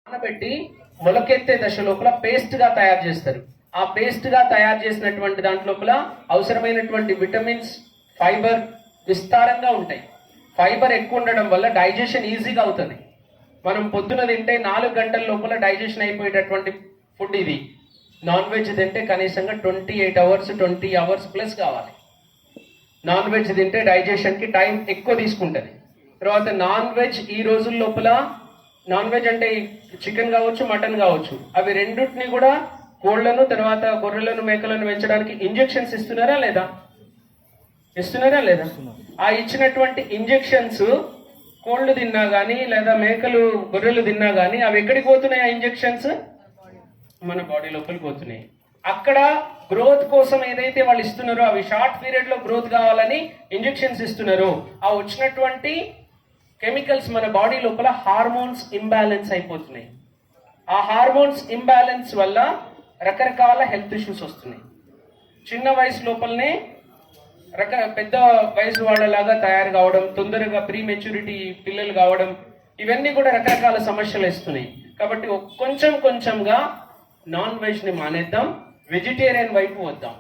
నానబెట్టి మొలకెత్తే దశ లోపల పేస్ట్ గా తయారు చేస్తారు. ఆ పేస్ట్ గా తయారు చేసినటువంటి దాంట్లోపల అవసరమైనటువంటి విటమిన్స్, ఫైబర్ విస్తారంగా ఉంటాయి. ఫైబర్ ఎక్కువ ఉండడం వల్ల డైజెషన్ ఈజీగా అవుతుంది. మనం పొద్దున తింటే 4 గంటల లోపల డైజెషన్ అయిపోయేటటువంటి ఫుడ్ ఇది. నాన్ వెజ్ తింటే కనీసంగా 28 అవర్స్ 20 అవర్స్ ప్లస్ కావాలి. నాన్ వెజ్ తింటే డైజెషన్కి టైం ఎక్కువ తీసుకుంటుంది. తర్వాత నాన్ వెజ్ ఈ రోజుల లోపల, నాన్ వెజ్ అంటే చికెన్ కావచ్చు, మటన్ కావచ్చు, అవి రెండింటిని కూడా కోళ్లను, తర్వాత గొర్రెలను, మేకలను పెంచడానికి ఇంజెక్షన్స్ ఇస్తున్నారా లేదా? ఆ ఇచ్చినటువంటి ఇంజెక్షన్స్ కోళ్లు తిన్నా కానీ లేదా మేకలు, గొర్రెలు తిన్నా కానీ అవి ఎక్కడికి పోతున్నాయి? ఆ ఇంజెక్షన్స్ మన బాడీ లోపలికి పోతున్నాయి. అక్కడ గ్రోత్ కోసం ఏదైతే వాళ్ళు ఇస్తున్నారో, అవి షార్ట్ పీరియడ్ లో గ్రోత్ కావాలని ఇంజెక్షన్స్ ఇస్తున్నారో, ఆ వచ్చినటువంటి కెమికల్స్ మన బాడీ లోపల హార్మోన్స్ ఇంబ్యాలెన్స్ అయిపోతున్నాయి. ఆ హార్మోన్స్ ఇంబ్యాలెన్స్ వల్ల రకరకాల హెల్త్ ఇష్యూస్ వస్తున్నాయి. చిన్న వయసు లోపలనే పెద్ద వయసు వాళ్ళలాగా తయారు కావడం, తొందరగా ప్రీ మెచ్యూరిటీ పిల్లలు కావడం, ఇవన్నీ కూడా రకరకాల సమస్యలు ఇస్తున్నాయి. కాబట్టి కొంచెంగా నాన్ వెజ్ ని మానేద్దాం, వెజిటేరియన్ వైపు వద్దాం.